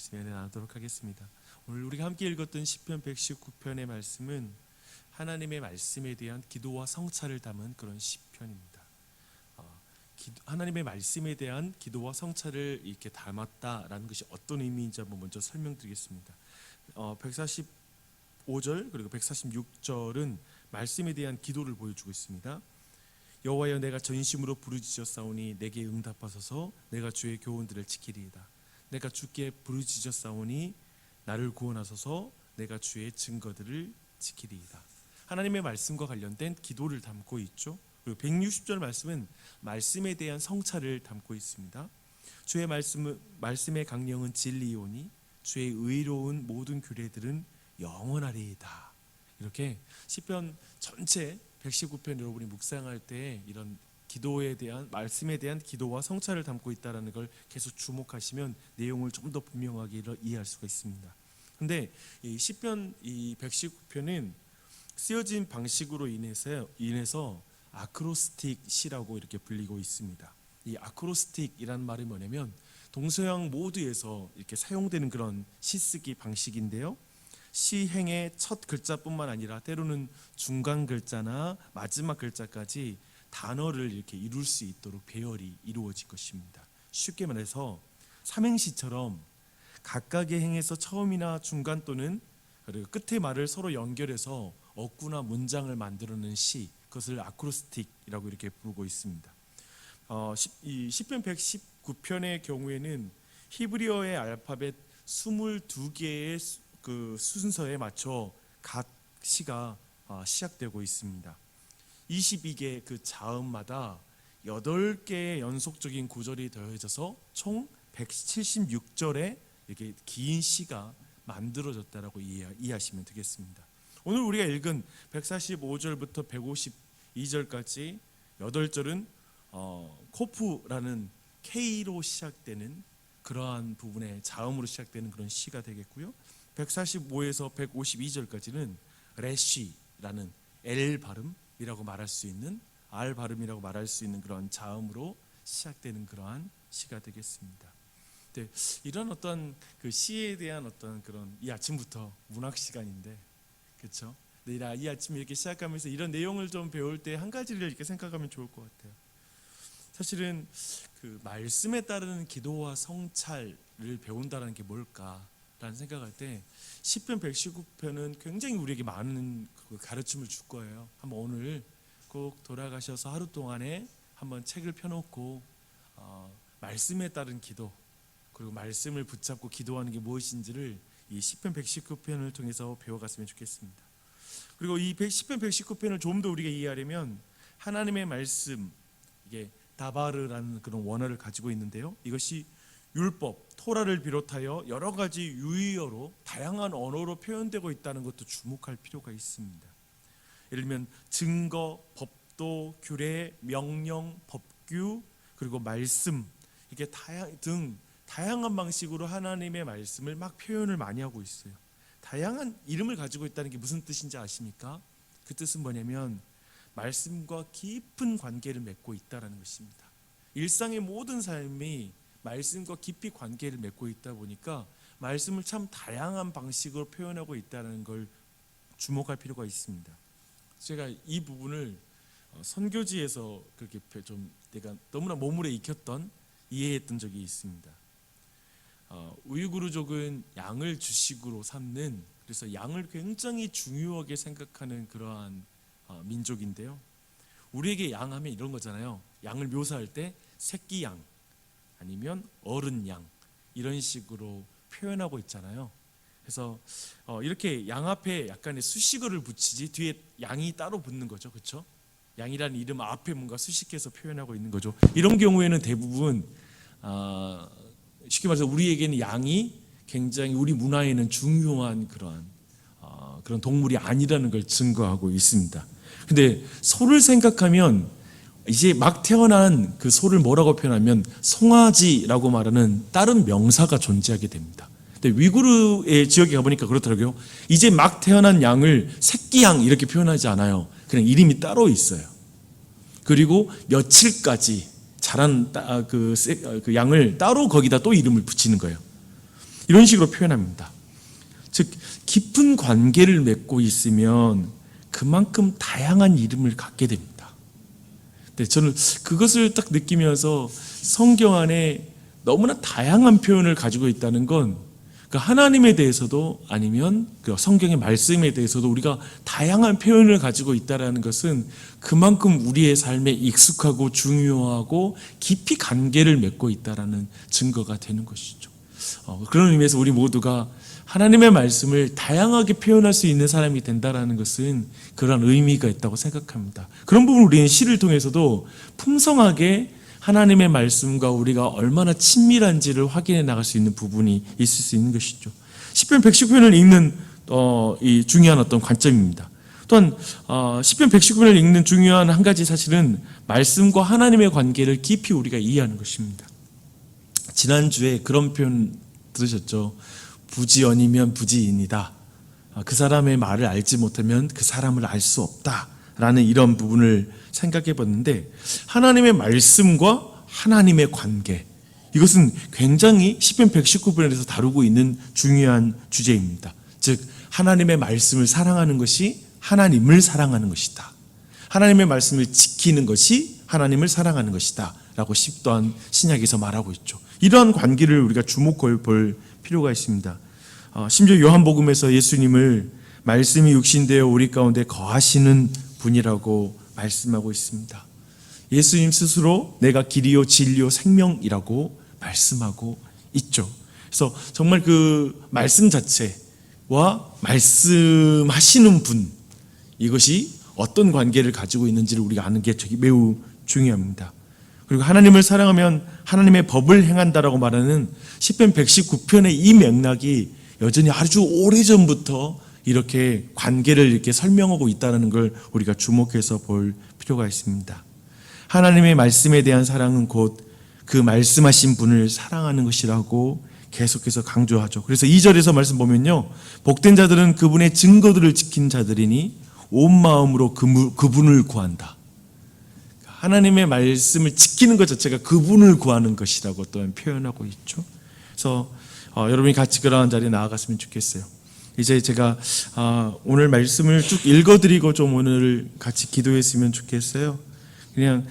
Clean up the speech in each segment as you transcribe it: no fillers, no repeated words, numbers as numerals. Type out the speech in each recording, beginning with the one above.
말씀 연애 나누도록 하겠습니다. 오늘 우리가 함께 읽었던 시편 119편의 말씀은 하나님의 말씀에 대한 기도와 성찰을 담은 그런 시편입니다. 하나님의 말씀에 대한 기도와 성찰을 이렇게 담았다라는 것이 어떤 의미인지 한번 먼저 설명드리겠습니다. 145절 그리고 146절은 말씀에 대한 기도를 보여주고 있습니다. 여호와여, 내가 전심으로 부르짖었사오니 내게 응답하소서. 내가 주의 교훈들을 지키리이다. 내가 주께 부르짖었사오니 나를 구원하소서. 내가 주의 증거들을 지키리이다. 하나님의 말씀과 관련된 기도를 담고 있죠. 그리고 160절 말씀은 말씀에 대한 성찰을 담고 있습니다. 주의 말씀의 강령은 진리이오니 주의 의로운 모든 규례들은 영원하리이다. 이렇게 시편 전체 119편 여러분이 묵상할 때 이런 기도에 대한 말씀에 대한 기도와 성찰을 담고 있다는 걸 계속 주목하시면 내용을 좀 더 분명하게 이해할 수가 있습니다. 근데 이 시편 이 119편은 쓰여진 방식으로 인해서 아크로스틱 시라고 이렇게 불리고 있습니다. 이 아크로스틱이라는 말이 뭐냐면 동서양 모두에서 이렇게 사용되는 그런 시쓰기 방식인데요. 시행의 첫 글자뿐만 아니라 때로는 중간 글자나 마지막 글자까지 단어를 이렇게 이룰 수 있도록 배열이 이루어질 것입니다. 쉽게 말해서 삼행시처럼 각각의 행에서 처음이나 중간 또는 그리고 끝의 말을 서로 연결해서 어구나 문장을 만들어내는 시, 그것을 아크로스틱이라고 이렇게 부르고 있습니다. 이 시편 119편의 경우에는 히브리어의 알파벳 22개의 그 순서에 맞춰 각 시가 시작되고 있습니다. 22개 그 자음마다 8개의 연속적인 구절이 더해져서 총 176절의 이렇게 긴 시가 만들어졌다라고 이해하시면 되겠습니다. 오늘 우리가 읽은 145절부터 152절까지 8절은 코프라는 K로 시작되는 그러한 부분의 자음으로 시작되는 그런 시가 되겠고요. 145에서 152절까지는 레쉬라는 L 발음이라고 말할 수 있는 R 발음이라고 말할 수 있는 그런 자음으로 시작되는 그러한 시가 되겠습니다. 네, 이런 어떤 그 시에 대한 어떤 그런 이 아침부터 문학 시간인데, 그렇죠? 네, 이 아침 이렇게 시작하면서 이런 내용을 좀 배울 때 한 가지를 이렇게 생각하면 좋을 것 같아요. 사실은 그 말씀에 따르는 기도와 성찰을 배운다는 게 뭘까라는 생각할 때 시편 119편은 굉장히 우리에게 많은 가르침을 줄 거예요. 한번 오늘 꼭 돌아가셔서 하루 동안에 한번 책을 펴놓고 말씀에 따른 기도 그리고 말씀을 붙잡고 기도하는 게 무엇인지를 이 시편 119편을 통해서 배워갔으면 좋겠습니다. 그리고 이 시편 119편을 좀 더 우리가 이해하려면 하나님의 말씀, 이게 다바르라는 그런 원어를 가지고 있는데요. 이것이 율법, 토라를 비롯하여 여러 가지 유의어로 다양한 언어로 표현되고 있다는 것도 주목할 필요가 있습니다. 예를 들면 증거, 법도, 규례, 명령, 법규, 그리고 말씀, 이게 다양한 방식으로 하나님의 말씀을 막 표현을 많이 하고 있어요. 다양한 이름을 가지고 있다는 게 무슨 뜻인지 아십니까? 그 뜻은 뭐냐면 말씀과 깊은 관계를 맺고 있다는 것입니다. 일상의 모든 삶이 말씀과 깊이 관계를 맺고 있다 보니까 말씀을 참 다양한 방식으로 표현하고 있다는 걸 주목할 필요가 있습니다. 제가 이 부분을 선교지에서 그렇게 좀 내가 너무나 몸으로 익혔던 이해했던 적이 있습니다. 우이구르족은 양을 주식으로 삼는, 그래서 양을 굉장히 중요하게 생각하는 그러한 민족인데요. 우리에게 양하면 이런 거잖아요. 양을 묘사할 때 새끼 양 아니면 어른 양 이런 식으로 표현하고 있잖아요. 그래서 이렇게 양 앞에 약간의 수식어를 붙이지 뒤에 양이 따로 붙는 거죠. 그렇죠? 양이라는 이름 앞에 뭔가 수식해서 표현하고 있는 거죠. 이런 경우에는 대부분 쉽게 말해서 우리에게는 양이 굉장히 우리 문화에는 중요한 그런 동물이 아니라는 걸 증거하고 있습니다. 근데 소를 생각하면 이제 막 태어난 그 소를 뭐라고 표현하면 송아지라고 말하는 다른 명사가 존재하게 됩니다. 근데 위구르의 지역에 가보니까 그렇더라고요. 이제 막 태어난 양을 새끼양 이렇게 표현하지 않아요. 그냥 이름이 따로 있어요. 그리고 며칠까지 자란 그 양을 따로 거기다 또 이름을 붙이는 거예요. 이런 식으로 표현합니다. 즉 깊은 관계를 맺고 있으면 그만큼 다양한 이름을 갖게 됩니다. 네, 저는 그것을 딱 느끼면서 성경 안에 너무나 다양한 표현을 가지고 있다는 건 하나님에 대해서도 아니면 성경의 말씀에 대해서도 우리가 다양한 표현을 가지고 있다는 것은 그만큼 우리의 삶에 익숙하고 중요하고 깊이 관계를 맺고 있다는 증거가 되는 것이죠. 그런 의미에서 우리 모두가 하나님의 말씀을 다양하게 표현할 수 있는 사람이 된다는 것은 그런 의미가 있다고 생각합니다. 그런 부분 우리는 시를 통해서도 풍성하게 하나님의 말씀과 우리가 얼마나 친밀한지를 확인해 나갈 수 있는 부분이 있을 수 있는 것이죠. 시편 119편을 읽는 이 중요한 어떤 관점입니다. 또한 시편 119편을 읽는 중요한 한 가지 사실은 말씀과 하나님의 관계를 깊이 우리가 이해하는 것입니다. 지난주에 그런 표현 들으셨죠? 부지연이면 부지인이다. 그 사람의 말을 알지 못하면 그 사람을 알 수 없다 라는 이런 부분을 생각해 봤는데, 하나님의 말씀과 하나님의 관계, 이것은 굉장히 시편 119편에서 다루고 있는 중요한 주제입니다. 즉 하나님의 말씀을 사랑하는 것이 하나님을 사랑하는 것이다. 하나님의 말씀을 지키는 것이 하나님을 사랑하는 것이다 라고 또한 신약에서 말하고 있죠. 이러한 관계를 우리가 주목해 볼 필요가 있습니다. 심지어 요한복음에서 예수님을 말씀이 육신되어 우리 가운데 거하시는 분이라고 말씀하고 있습니다. 예수님 스스로 내가 길이요 진리요 생명이라고 말씀하고 있죠. 그래서 정말 그 말씀 자체와 말씀하시는 분, 이것이 어떤 관계를 가지고 있는지를 우리가 아는 게 매우 중요합니다. 그리고 하나님을 사랑하면 하나님의 법을 행한다라고 말하는 시편 119편의 이 맥락이 여전히 아주 오래전부터 이렇게 관계를 이렇게 설명하고 있다는 걸 우리가 주목해서 볼 필요가 있습니다. 하나님의 말씀에 대한 사랑은 곧 그 말씀하신 분을 사랑하는 것이라고 계속해서 강조하죠. 그래서 2절에서 말씀 보면요, 복된 자들은 그분의 증거들을 지킨 자들이니 온 마음으로 그분을 구한다. 하나님의 말씀을 지키는 것 자체가 그분을 구하는 것이라고 또한 표현하고 있죠. 그래서 여러분이 같이 그러한 자리에 나아갔으면 좋겠어요. 이제 제가 오늘 말씀을 쭉 읽어드리고 좀 오늘 같이 기도했으면 좋겠어요. 그냥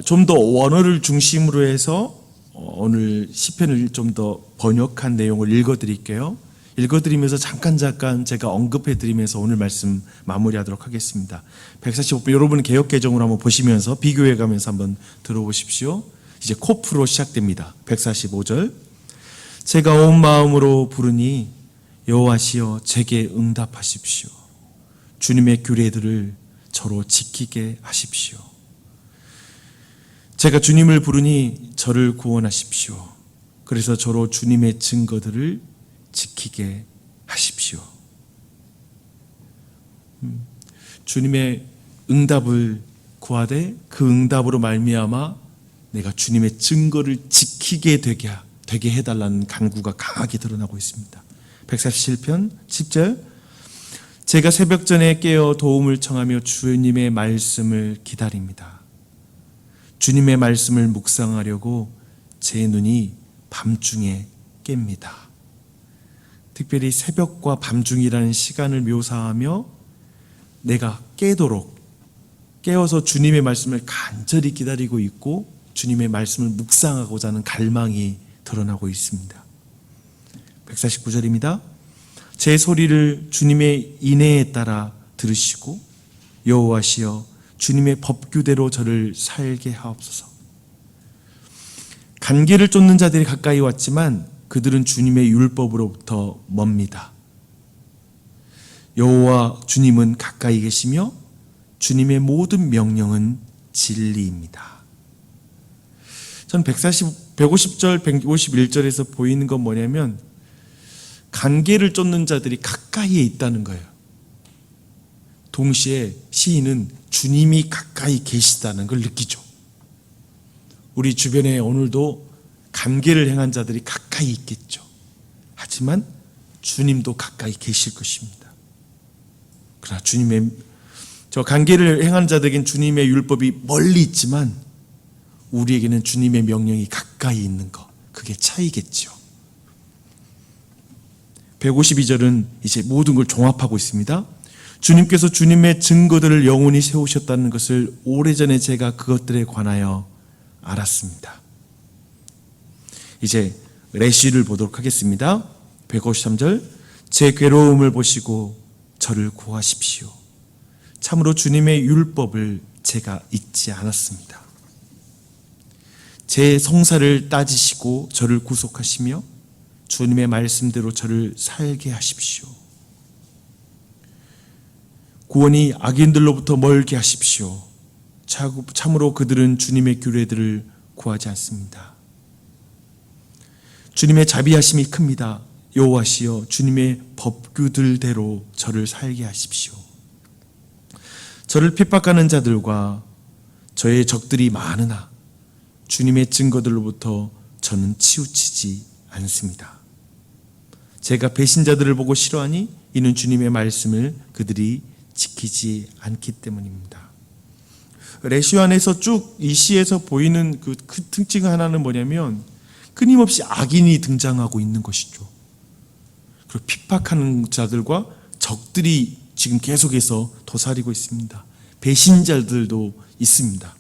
좀 더 원어를 중심으로 해서 오늘 시편을 좀 더 번역한 내용을 읽어드릴게요. 읽어드리면서 잠깐 제가 언급해드리면서 오늘 말씀 마무리하도록 하겠습니다. 145편 여러분 개역개정으로 한번 보시면서 비교해가면서 한번 들어보십시오. 이제 코프로 시작됩니다. 145절. 제가 온 마음으로 부르니 여호와시여 제게 응답하십시오. 주님의 규례들을 저로 지키게 하십시오. 제가 주님을 부르니 저를 구원하십시오. 그래서 저로 주님의 증거들을 지키게 하십시오. 주님의 응답을 구하되 그 응답으로 말미암아 내가 주님의 증거를 지키게 되게 해달라는 간구가 강하게 드러나고 있습니다. 147편 10절. 제가 새벽 전에 깨어 도움을 청하며 주님의 말씀을 기다립니다. 주님의 말씀을 묵상하려고 제 눈이 밤중에 깹니다. 특별히 새벽과 밤중이라는 시간을 묘사하며 내가 깨어서 주님의 말씀을 간절히 기다리고 있고 주님의 말씀을 묵상하고자 하는 갈망이 드러나고 있습니다. 149절입니다. 제 소리를 주님의 인애에 따라 들으시고 여호와시여 주님의 법규대로 저를 살게 하옵소서. 간계를 쫓는 자들이 가까이 왔지만 그들은 주님의 율법으로부터 멉니다. 여호와 주님은 가까이 계시며 주님의 모든 명령은 진리입니다. 전 150절, 151절에서 보이는 건 뭐냐면 간계를 쫓는 자들이 가까이에 있다는 거예요. 동시에 시인은 주님이 가까이 계시다는 걸 느끼죠. 우리 주변에 오늘도 간계를 행한 자들이 가까이 있겠죠. 하지만 주님도 가까이 계실 것입니다. 그러나 저 간계를 행한 자들에겐 주님의 율법이 멀리 있지만 우리에게는 주님의 명령이 가까이 있는 것, 그게 차이겠죠. 152절은 이제 모든 걸 종합하고 있습니다. 주님께서 주님의 증거들을 영원히 세우셨다는 것을 오래전에 제가 그것들에 관하여 알았습니다. 이제 레시를 보도록 하겠습니다. 153절, 제 괴로움을 보시고 저를 구하십시오. 참으로 주님의 율법을 제가 잊지 않았습니다. 제 성사를 따지시고 저를 구속하시며 주님의 말씀대로 저를 살게 하십시오. 구원이 악인들로부터 멀게 하십시오. 참으로 그들은 주님의 규례들을 구하지 않습니다. 주님의 자비하심이 큽니다. 여호와시여, 주님의 법규들대로 저를 살게 하십시오. 저를 핍박하는 자들과 저의 적들이 많으나 주님의 증거들로부터 저는 치우치지 않습니다. 제가 배신자들을 보고 싫어하니 이는 주님의 말씀을 그들이 지키지 않기 때문입니다. 레시오 안에서 쭉 이 시에서 보이는 그 특징 하나는 뭐냐면 끊임없이 악인이 등장하고 있는 것이죠. 그리고 핍박하는 자들과 적들이 지금 계속해서 도사리고 있습니다. 배신자들도 있습니다.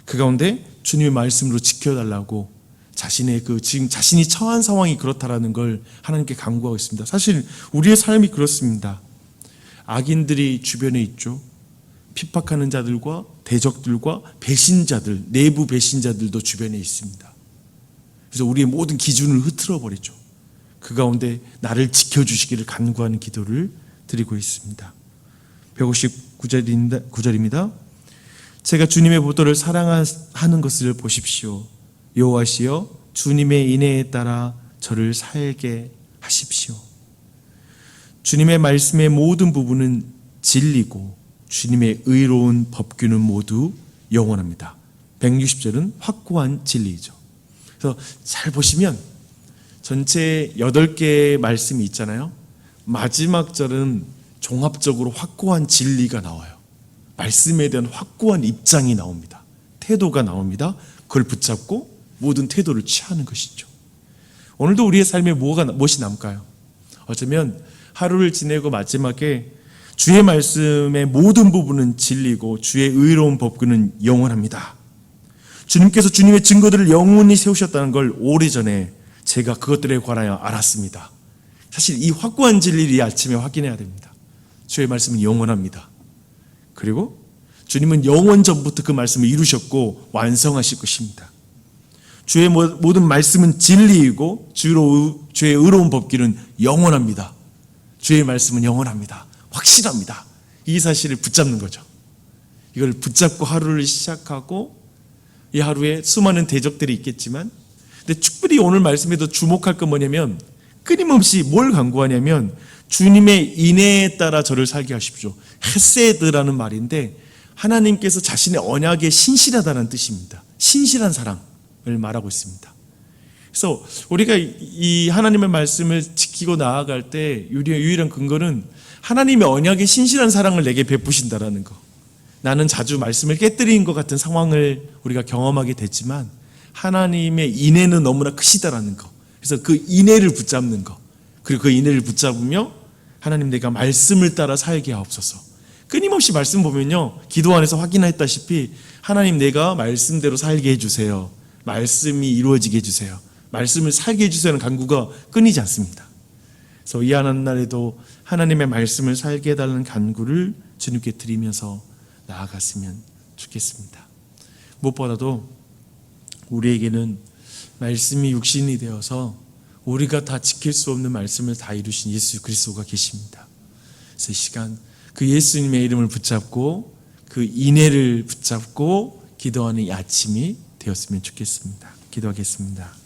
그 가운데 주님의 말씀으로 지켜달라고 자신의 지금 자신이 처한 상황이 그렇다라는 걸 하나님께 간구하고 있습니다. 사실 우리의 삶이 그렇습니다. 악인들이 주변에 있죠. 핍박하는 자들과 대적들과 배신자들, 내부 배신자들도 주변에 있습니다. 그래서 우리의 모든 기준을 흐트러 버리죠. 그 가운데 나를 지켜주시기를 간구하는 기도를 드리고 있습니다. 159절입니다. 제가 주님의 보도를 사랑하는 것을 보십시오. 여호와시여, 주님의 인애에 따라 저를 살게 하십시오. 주님의 말씀의 모든 부분은 진리고 주님의 의로운 법규는 모두 영원합니다. 160절은 확고한 진리이죠. 그래서 잘 보시면 전체 8개의 말씀이 있잖아요. 마지막 절은 종합적으로 확고한 진리가 나와요. 말씀에 대한 확고한 입장이 나옵니다. 태도가 나옵니다. 그걸 붙잡고 모든 태도를 취하는 것이죠. 오늘도 우리의 삶에 무엇이 남을까요? 어쩌면 하루를 지내고 마지막에 주의 말씀의 모든 부분은 진리고 주의 의로운 법규는 영원합니다. 주님께서 주님의 증거들을 영원히 세우셨다는 걸 오래전에 제가 그것들에 관하여 알았습니다. 사실 이 확고한 진리를 이 아침에 확인해야 됩니다. 주의 말씀은 영원합니다. 그리고 주님은 영원 전부터 그 말씀을 이루셨고 완성하실 것입니다. 주의 모든 말씀은 진리이고 주의 의로운 법규는 영원합니다. 주의 말씀은 영원합니다. 확실합니다. 이 사실을 붙잡는 거죠. 이걸 붙잡고 하루를 시작하고 이 하루에 수많은 대적들이 있겠지만, 근데 특별히 오늘 말씀에도 주목할 건 뭐냐면 끊임없이 뭘 간구하냐면 주님의 인애에 따라 저를 살게 하십시오. 헤세드라는 말인데 하나님께서 자신의 언약에 신실하다는 뜻입니다. 신실한 사랑을 말하고 있습니다. 그래서 우리가 이 하나님의 말씀을 지키고 나아갈 때 유일한 근거는 하나님의 언약에 신실한 사랑을 내게 베푸신다라는 거. 나는 자주 말씀을 깨뜨린 것 같은 상황을 우리가 경험하게 됐지만 하나님의 인애는 너무나 크시다라는 거. 그래서 그 인애를 붙잡는 거. 그리고 그 인애를 붙잡으며 하나님, 내가 말씀을 따라 살게 하옵소서. 끊임없이 말씀 보면요, 기도 안에서 확인했다시피 하나님, 내가 말씀대로 살게 해주세요. 말씀이 이루어지게 해주세요. 말씀을 살게 해주세요 하는 간구가 끊이지 않습니다. 그래서 이 하나님 날에도 하나님의 말씀을 살게 해달라는 간구를 주님께 드리면서 나아갔으면 좋겠습니다. 무엇보다도 우리에게는 말씀이 육신이 되어서 우리가 다 지킬 수 없는 말씀을 다 이루신 예수 그리스도가 계십니다. 그래서 이 시간 그 예수님의 이름을 붙잡고 그 인애를 붙잡고 기도하는 이 아침이 되었으면 좋겠습니다. 기도하겠습니다.